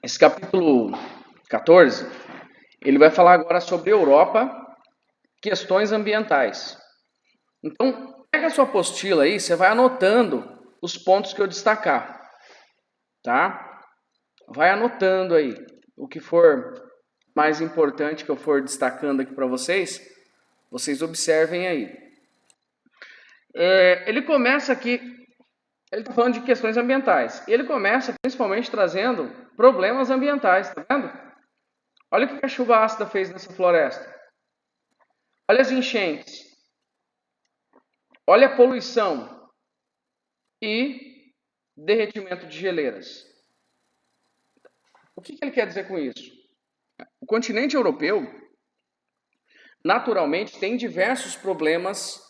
Esse capítulo 14, ele vai falar agora sobre Europa, questões ambientais. Então, pega a sua apostila aí, você vai anotando os pontos que eu destacar, tá? Vai anotando aí o que for mais importante que eu for destacando aqui para vocês, vocês observem aí. Ele começa aqui, ele está falando de questões ambientais. Ele começa principalmente trazendo problemas ambientais, tá vendo? Olha o que a chuva ácida fez nessa floresta. Olha as enchentes. Olha a poluição e derretimento de geleiras. O que ele quer dizer com isso? O continente europeu, naturalmente, tem diversos problemas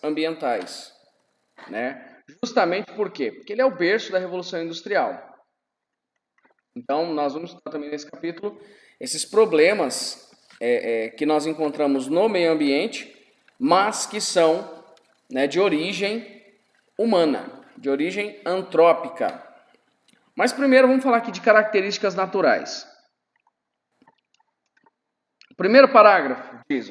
ambientais, né? Justamente por quê? Porque ele é o berço da Revolução Industrial. Então, nós vamos estudar também nesse capítulo esses problemas que nós encontramos no meio ambiente, mas que são, né, de origem humana, de origem antrópica. Mas primeiro vamos falar aqui de características naturais. O primeiro parágrafo diz,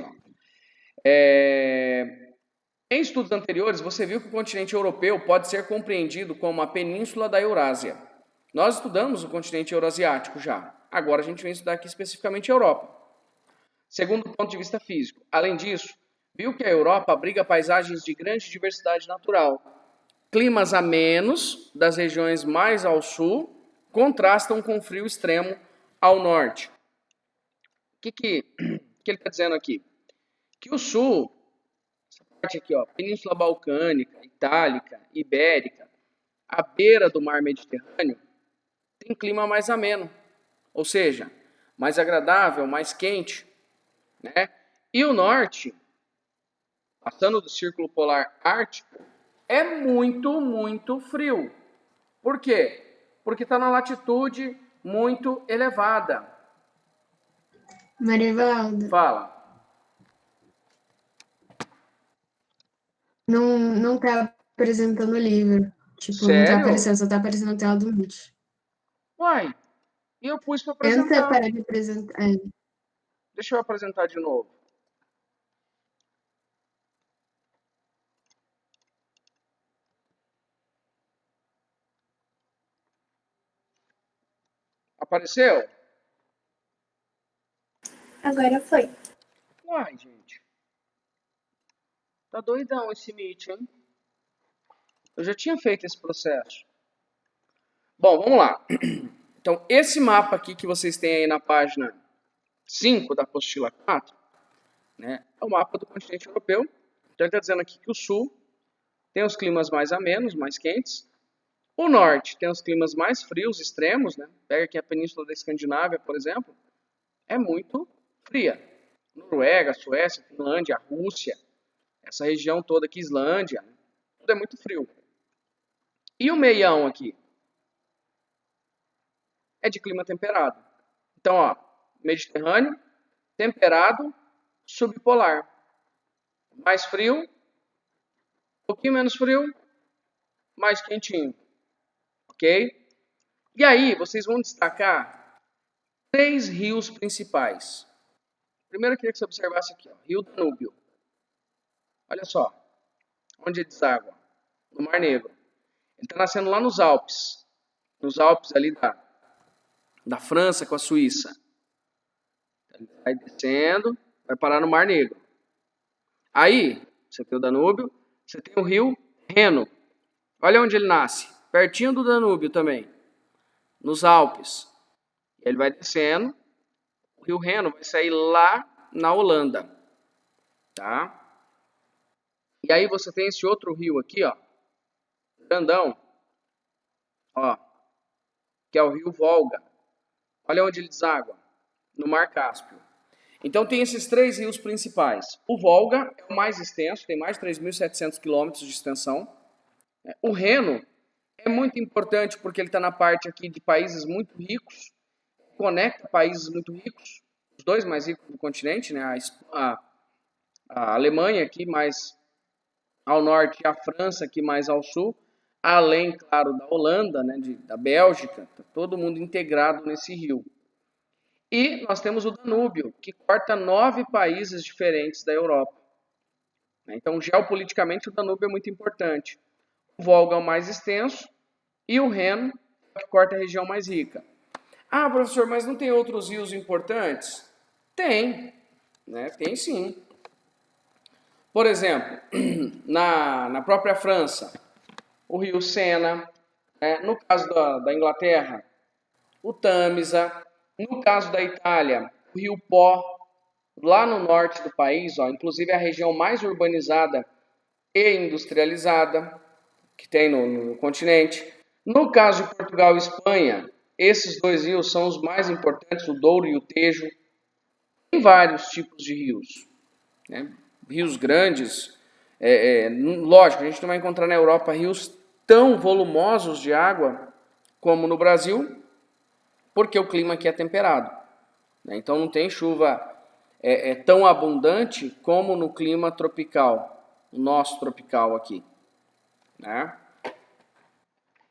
em estudos anteriores, você viu que o continente europeu pode ser compreendido como a península da Eurásia. Nós estudamos o continente eurasiático já. Agora a gente vem estudar aqui especificamente a Europa. Segundo o ponto de vista físico. Além disso, viu que a Europa abriga paisagens de grande diversidade natural. Climas amenos das regiões mais ao sul contrastam com o frio extremo ao norte. O que ele está dizendo aqui? Que o sul, essa parte aqui, Península Balcânica, Itálica, Ibérica, à beira do mar Mediterrâneo, tem clima mais ameno, ou seja, mais agradável, mais quente, né? E o norte, passando do círculo polar ártico, é muito, muito frio. Por quê? Porque está na latitude muito elevada. Marivaldo, Fala. não tá apresentando o livro. Tipo, não tá Sério? aparecendo, só tá aparecendo a tela do Meet. Uai, e eu pus para Tenta apresentar. parar de apresentar. Deixa eu apresentar de novo. Apareceu? Agora foi. Uai, gente. Tá doidão esse Meet, hein? Eu já tinha feito esse processo. Bom, vamos lá. Então, esse mapa aqui que vocês têm aí na página 5 da apostila 4, né, é o mapa do continente europeu. Então, ele está dizendo aqui que o sul tem os climas mais amenos, mais quentes. O norte tem os climas mais frios, extremos, né? Pega aqui a península da Escandinávia, por exemplo, é muito fria. Noruega, Suécia, Finlândia, Rússia, essa região toda aqui, Islândia, tudo é muito frio. E o meião aqui? É de clima temperado. Então, Mediterrâneo, temperado, subpolar. Mais frio, um pouquinho menos frio, mais quentinho. Ok? E aí, vocês vão destacar 3 rios principais. Primeiro, eu queria que você observasse aqui, Rio Danúbio. Olha só, onde ele deságua? No Mar Negro. Ele está nascendo lá nos Alpes ali da França com a Suíça. Ele vai descendo, vai parar no Mar Negro. Aí, você tem o Danúbio, você tem o rio Reno. Olha onde ele nasce, pertinho do Danúbio também, nos Alpes. Ele vai descendo, o rio Reno vai sair lá na Holanda, tá? E aí você tem esse outro rio aqui, grandão, que é o rio Volga. Olha onde ele deságua, no Mar Cáspio. Então tem esses 3 rios principais. O Volga é o mais extenso, tem mais de 3.700 quilômetros de extensão. O Reno é muito importante porque ele está na parte aqui de países muito ricos, conecta países muito ricos, os 2 mais ricos do continente, né? A Alemanha aqui mais ao norte e a França aqui mais ao sul, além, claro, da Holanda, né, da Bélgica, tá todo mundo integrado nesse rio. E nós temos o Danúbio, que corta 9 países diferentes da Europa. Então, geopoliticamente, o Danúbio é muito importante. O Volga é o mais extenso e o Reno, que corta a região mais rica. Ah, professor, mas não tem outros rios importantes? Tem, né? Tem sim. Por exemplo, na própria França, o rio Sena, né? No caso da Inglaterra, o Tâmisa, no caso da Itália, o rio Pó, lá no norte do país, ó, inclusive a região mais urbanizada e industrializada que tem no continente. No caso de Portugal e Espanha, esses dois rios são os mais importantes, o Douro e o Tejo. Tem vários tipos de rios, né? Rios grandes. Lógico, a gente não vai encontrar na Europa rios tão volumosos de água como no Brasil, porque o clima aqui é temperado, né? Então não tem chuva tão abundante como no clima tropical, o nosso tropical aqui, né?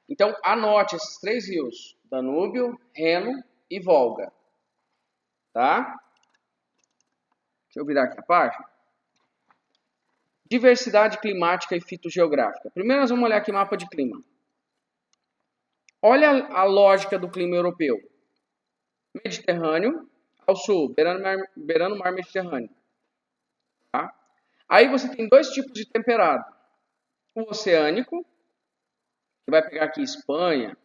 Então anote esses 3 rios: Danúbio, Reno e Volga, tá? Deixa eu virar aqui a página. Diversidade climática e fitogeográfica. Primeiro nós vamos olhar aqui o mapa de clima. Olha a lógica do clima europeu. Mediterrâneo ao sul, beirando o mar Mediterrâneo. Tá? Aí você tem 2 tipos de temperado. O oceânico, que vai pegar aqui Espanha,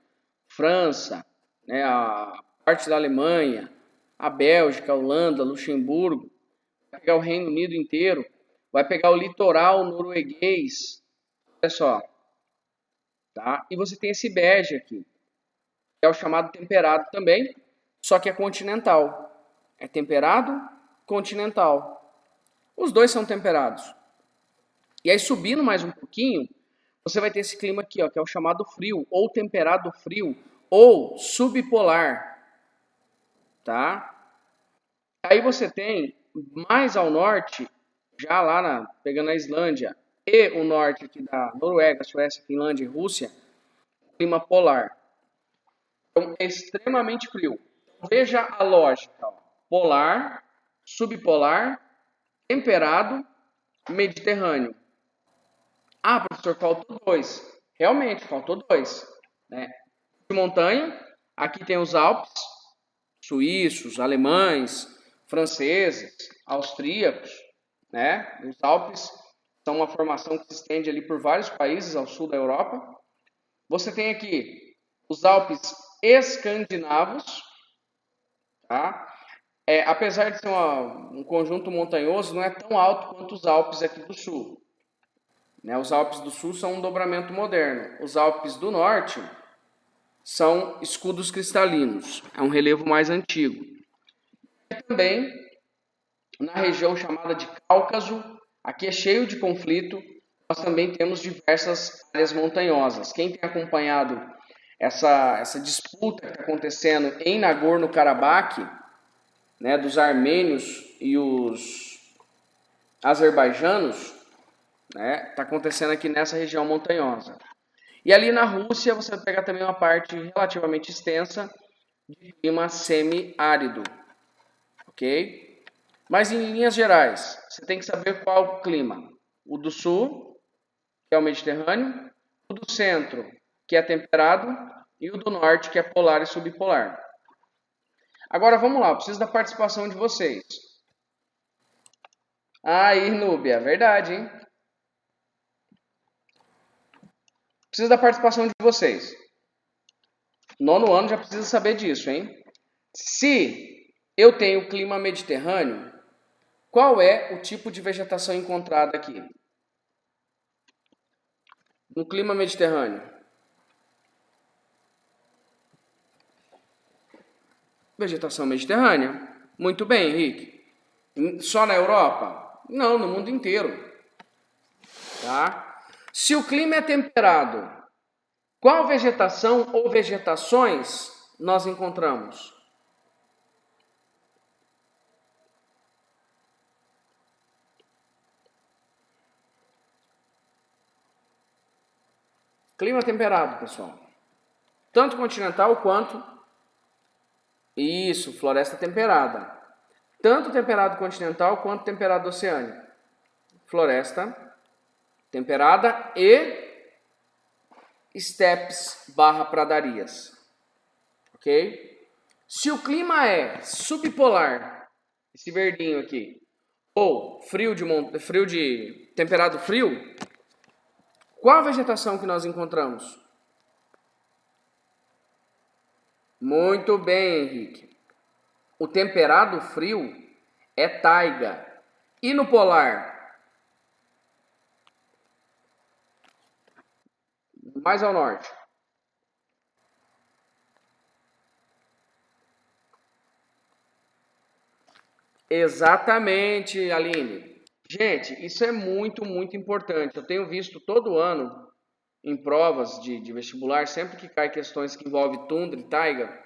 França, né, a parte da Alemanha, a Bélgica, a Holanda, Luxemburgo, vai pegar o Reino Unido inteiro, vai pegar o litoral norueguês, olha só, tá? E você tem esse bege aqui, que é o chamado temperado também, só que é continental. É temperado, continental. Os dois são temperados. E aí subindo mais um pouquinho, você vai ter esse clima aqui, ó, que é o chamado frio, ou temperado frio, ou subpolar, tá? Aí você tem mais ao norte, já lá pegando a Islândia e o norte aqui da Noruega, Suécia, Finlândia e Rússia, clima polar. Então é extremamente frio. Veja a lógica: ó. Polar, subpolar, temperado, mediterrâneo. Ah, professor, faltou 2. Realmente, faltou 2. Né? De montanha, aqui tem os Alpes, suíços, alemães, franceses, austríacos, né? Os Alpes são uma formação que se estende ali por vários países ao sul da Europa. Você tem aqui os Alpes escandinavos, tá? Apesar de ser um conjunto montanhoso, não é tão alto quanto os Alpes aqui do sul, né? Os Alpes do sul são um dobramento moderno. Os Alpes do norte são escudos cristalinos, é um relevo mais antigo. E também na região chamada de Cáucaso, aqui é cheio de conflito, nós também temos diversas áreas montanhosas. Quem tem acompanhado essa disputa que está acontecendo em Nagorno-Karabakh, né, dos armênios e os azerbaijanos, né, está acontecendo aqui nessa região montanhosa. E ali na Rússia você vai pegar também uma parte relativamente extensa de clima semi-árido, ok? Mas em linhas gerais, você tem que saber qual o clima. O do sul, que é o Mediterrâneo, o do centro, que é temperado, e o do norte, que é polar e subpolar. Agora vamos lá, eu preciso da participação de vocês. Aí, Núbia, verdade, hein? Preciso da participação de vocês. 9º ano já precisa saber disso, hein? Se eu tenho clima mediterrâneo, qual é o tipo de vegetação encontrada aqui? No clima mediterrâneo. Vegetação mediterrânea. Muito bem, Henrique. Só na Europa? Não, no mundo inteiro. Tá? Se o clima é temperado, qual vegetação ou vegetações nós encontramos? Clima temperado, pessoal. Tanto continental quanto... Isso, floresta temperada. Tanto temperado continental quanto temperado oceânico. Floresta temperada e estepes / pradarias. Ok? Se o clima é subpolar, esse verdinho aqui, ou frio de temperado frio, qual a vegetação que nós encontramos? Muito bem, Henrique. O temperado frio é taiga. E no polar? Mais ao norte. Exatamente, Aline. Gente, isso é muito, muito importante. Eu tenho visto todo ano em provas de vestibular, sempre que cai questões que envolvem tundra e taiga,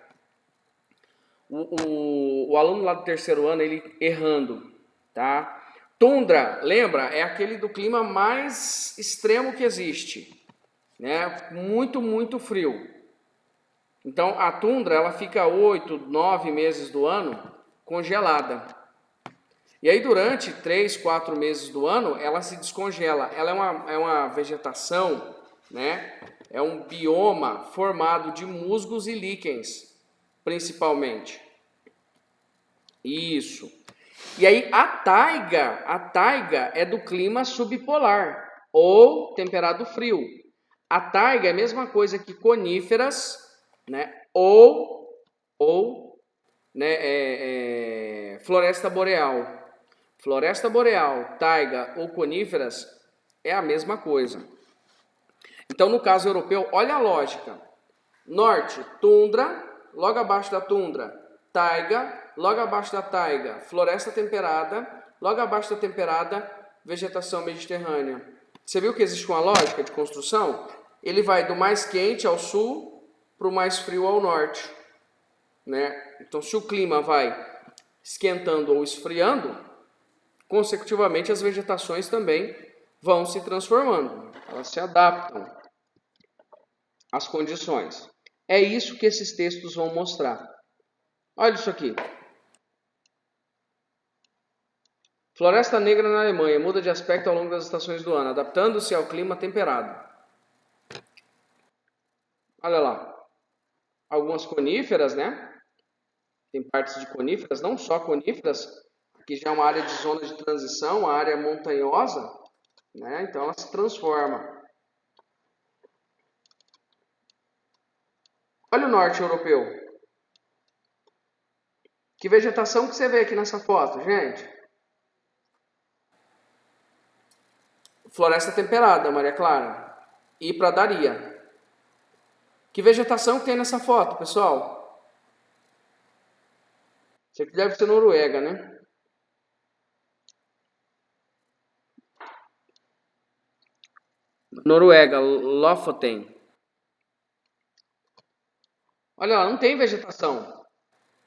o aluno lá do terceiro ano, ele errando, tá? Tundra, lembra? É aquele do clima mais extremo que existe, né? Muito, muito frio. Então, a tundra, ela fica 8, 9 meses do ano congelada. E aí, durante 3, 4 meses do ano, ela se descongela. Ela é uma vegetação, né? É um bioma formado de musgos e líquens, principalmente. Isso. E aí, a taiga é do clima subpolar, ou temperado frio. A taiga é a mesma coisa que coníferas, né? Ou né, floresta boreal. Floresta boreal, taiga ou coníferas é a mesma coisa. Então, no caso europeu, olha a lógica. Norte, tundra, logo abaixo da tundra, taiga, logo abaixo da taiga, floresta temperada, logo abaixo da temperada, vegetação mediterrânea. Você viu que existe uma lógica de construção? Ele vai do mais quente ao sul para o mais frio ao norte, né? Então, se o clima vai esquentando ou esfriando, consecutivamente as vegetações também vão se transformando. Elas se adaptam às condições. É isso que esses textos vão mostrar. Olha isso aqui. Floresta Negra na Alemanha muda de aspecto ao longo das estações do ano, adaptando-se ao clima temperado. Olha lá. Algumas coníferas, né? Tem partes de coníferas, não só coníferas. Aqui já é uma área de zona de transição, uma área montanhosa, né? Então ela se transforma. Olha o norte europeu. Que vegetação que você vê aqui nessa foto, gente? Floresta temperada, Maria Clara. E pradaria. Que vegetação que tem nessa foto, pessoal? Isso aqui deve ser Noruega, né? Noruega, Lofoten. Olha lá, não tem vegetação.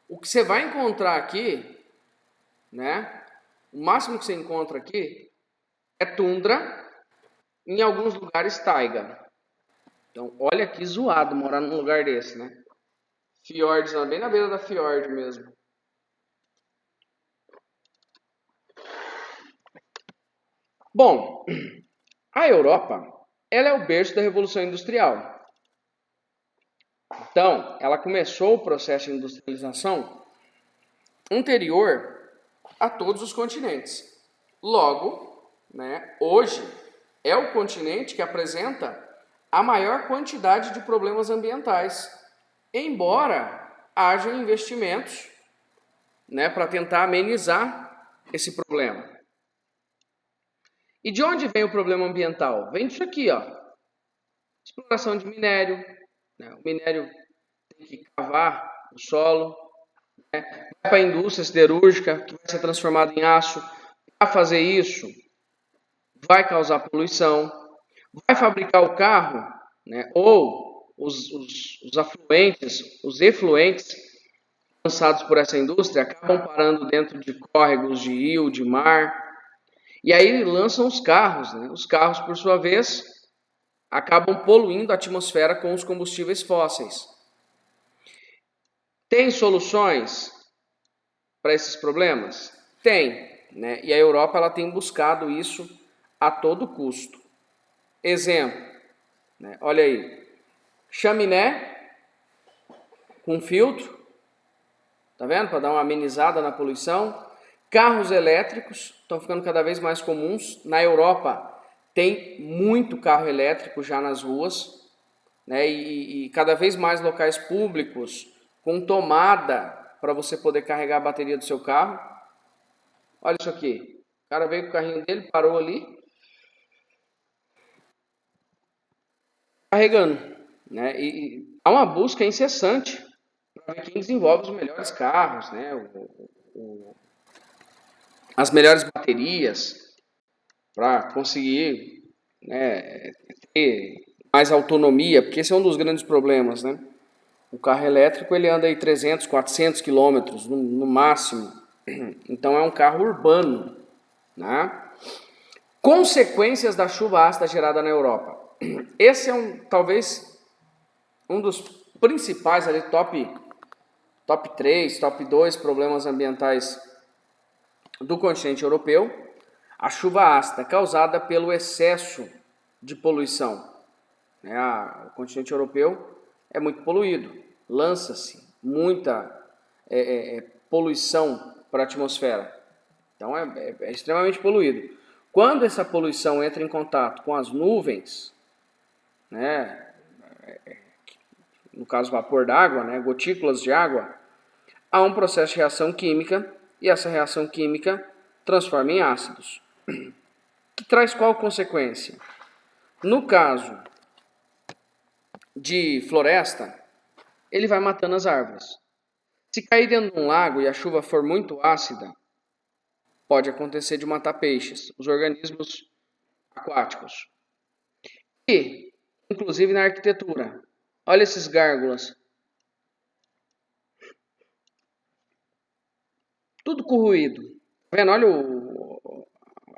O que você vai encontrar aqui, né? O máximo que você encontra aqui é tundra, em alguns lugares taiga. Então, olha que zoado morar num lugar desse, né? Fiordes, bem na beira da fiord mesmo. Bom, a Europa, ela é o berço da Revolução Industrial. Então, ela começou o processo de industrialização anterior a todos os continentes. Logo, né, hoje é o continente que apresenta a maior quantidade de problemas ambientais, embora haja investimentos, né, para tentar amenizar esse problema. E de onde vem o problema ambiental? Vem disso aqui, ó. Exploração de minério, né? O minério tem que cavar o solo, né? Vai para a indústria siderúrgica, que vai ser transformada em aço. Para fazer isso, vai causar poluição. Vai fabricar o carro, né? Ou os afluentes, os efluentes lançados por essa indústria acabam parando dentro de córregos de rio, de mar. E aí lançam os carros, né? Os carros, por sua vez, acabam poluindo a atmosfera com os combustíveis fósseis. Tem soluções para esses problemas? Tem, né? E a Europa ela tem buscado isso a todo custo. Exemplo, né? Olha aí, chaminé com filtro, tá vendo? Para dar uma amenizada na poluição. Carros elétricos estão ficando cada vez mais comuns. Na Europa tem muito carro elétrico já nas ruas, né? E cada vez mais locais públicos com tomada para você poder carregar a bateria do seu carro. Olha isso aqui. O cara veio com o carrinho dele, parou ali, carregando, né? E há uma busca incessante para ver quem desenvolve os melhores carros, né? As melhores baterias para conseguir, né, ter mais autonomia, porque esse é um dos grandes problemas, né? O carro elétrico ele anda aí 300, 400 quilômetros no máximo, então é um carro urbano, né? Consequências da chuva ácida gerada na Europa. Esse é talvez um dos principais ali, top 3, top 2 problemas ambientais do continente europeu. A chuva ácida causada pelo excesso de poluição. O continente europeu é muito poluído, lança-se muita poluição para a atmosfera. Então é extremamente poluído. Quando essa poluição entra em contato com as nuvens, né, no caso vapor d'água, né, gotículas de água, há um processo de reação química e essa reação química transforma em ácidos. Que traz qual consequência? No caso de floresta, ele vai matando as árvores. Se cair dentro de um lago e a chuva for muito ácida, pode acontecer de matar peixes, os organismos aquáticos. E, inclusive na arquitetura, olha esses gárgulas. Tudo corroído. Tá vendo? Olha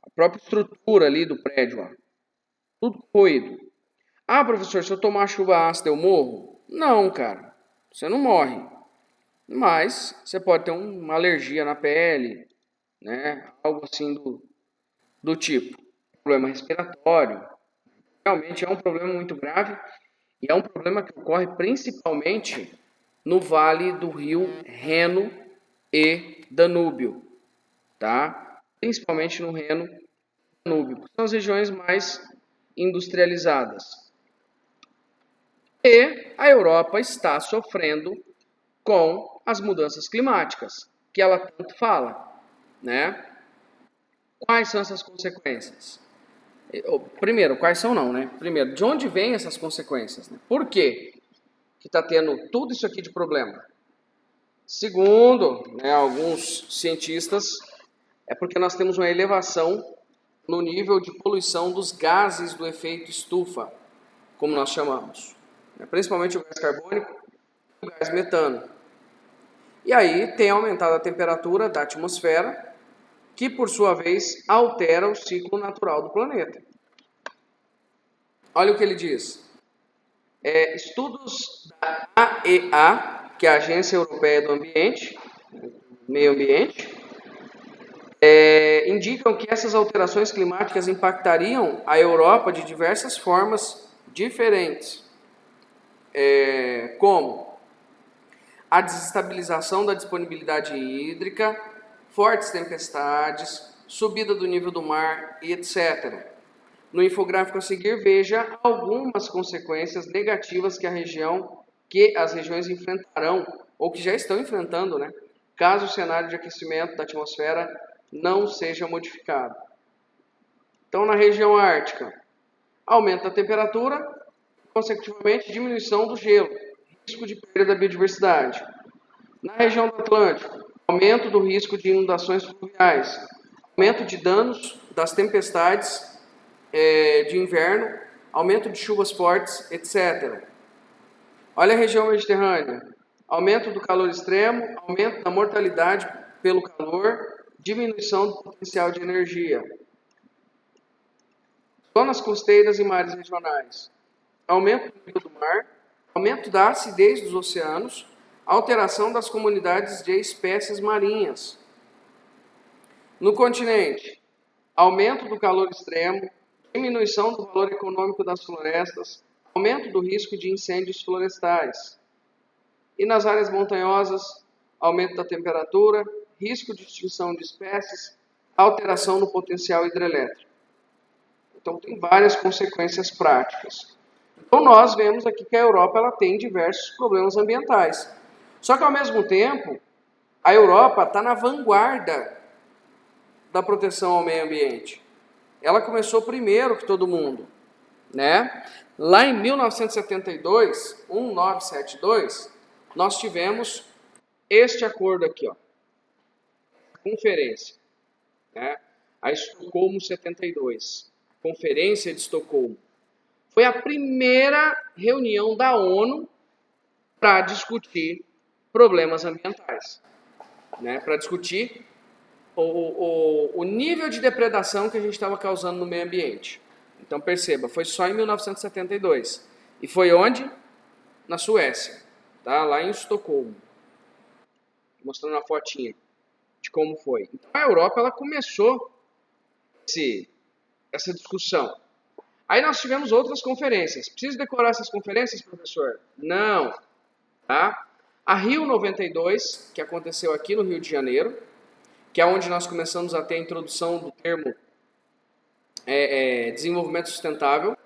a própria estrutura ali do prédio. Ó. Tudo corroído. Ah, professor, se eu tomar chuva ácida eu morro? Não, cara. Você não morre. Mas você pode ter uma alergia na pele, né? Algo assim do tipo. Problema respiratório. Realmente é um problema muito grave e é um problema que ocorre principalmente no vale do rio Reno e Danúbio, tá? Principalmente no Reno e Danúbio, que são as regiões mais industrializadas. E a Europa está sofrendo com as mudanças climáticas, que ela tanto fala, né? Quais são essas consequências? Primeiro, quais são não, né? Primeiro, de onde vêm essas consequências? Né? Por quê que está tendo tudo isso aqui de problema? Segundo, né, alguns cientistas, é porque nós temos uma elevação no nível de poluição dos gases do efeito estufa, como nós chamamos. Principalmente o gás carbônico e o gás metano. E aí tem aumentado a temperatura da atmosfera, que por sua vez altera o ciclo natural do planeta. Olha o que ele diz. Estudos da AEA, que é a Agência Europeia do Ambiente, Meio Ambiente, indicam que essas alterações climáticas impactariam a Europa de diversas formas diferentes, como a desestabilização da disponibilidade hídrica, fortes tempestades, subida do nível do mar e etc. No infográfico a seguir, veja algumas consequências negativas que as regiões enfrentarão, ou que já estão enfrentando, né, caso o cenário de aquecimento da atmosfera não seja modificado. Então, na região ártica, aumento da temperatura, consecutivamente diminuição do gelo, risco de perda da biodiversidade. Na região do Atlântico, aumento do risco de inundações fluviais, aumento de danos das tempestades de inverno, aumento de chuvas fortes, etc. Olha a região mediterrânea, aumento do calor extremo, aumento da mortalidade pelo calor, diminuição do potencial de energia. Zonas costeiras e mares regionais, aumento do nível do mar, aumento da acidez dos oceanos, alteração das comunidades de espécies marinhas. No continente, aumento do calor extremo, diminuição do valor econômico das florestas, aumento do risco de incêndios florestais. E nas áreas montanhosas, aumento da temperatura, risco de extinção de espécies, alteração no potencial hidrelétrico. Então, tem várias consequências práticas. Então, nós vemos aqui que a Europa ela tem diversos problemas ambientais. Só que, ao mesmo tempo, a Europa está na vanguarda da proteção ao meio ambiente. Ela começou primeiro que todo mundo, né? Lá em 1972, 1972, nós tivemos este acordo aqui, ó, conferência, né? A Estocolmo 72, Conferência de Estocolmo. Foi a primeira reunião da ONU para discutir problemas ambientais, né? Para discutir o nível de depredação que a gente estava causando no meio ambiente. Então perceba, foi só em 1972. E foi onde? Na Suécia, tá? Lá em Estocolmo. Mostrando uma fotinha de como foi. Então a Europa ela começou essa discussão. Aí nós tivemos outras conferências. Preciso decorar essas conferências, professor? Não. Tá? A Rio 92, que aconteceu aqui no Rio de Janeiro, que é onde nós começamos a ter a introdução do termo desenvolvimento sustentável.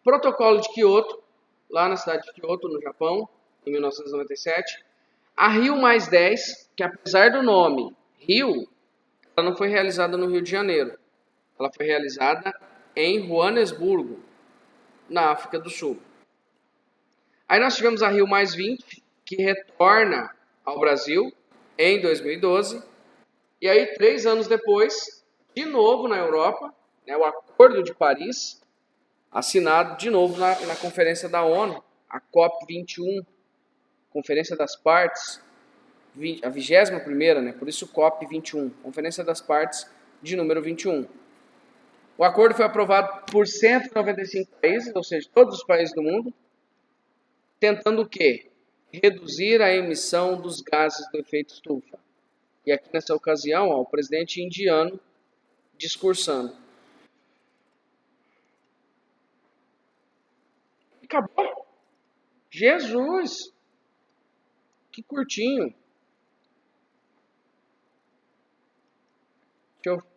Protocolo de Kyoto, lá na cidade de Kyoto, no Japão, em 1997. A Rio mais 10, que apesar do nome Rio, ela não foi realizada no Rio de Janeiro. Ela foi realizada em Joanesburgo, na África do Sul. Aí nós tivemos a Rio mais 20, que retorna ao Brasil em 2012. E aí, 3 anos depois, de novo na Europa, né, o Acordo de Paris, assinado de novo na Conferência da ONU, a COP21, Conferência das Partes, a 21ª, né, por isso COP21, Conferência das Partes de número 21. O acordo foi aprovado por 195 países, ou seja, todos os países do mundo, tentando o quê? Reduzir a emissão dos gases do efeito estufa. E aqui nessa ocasião, ó, o presidente indiano discursando. E acabou. Jesus! Que curtinho. Deixa eu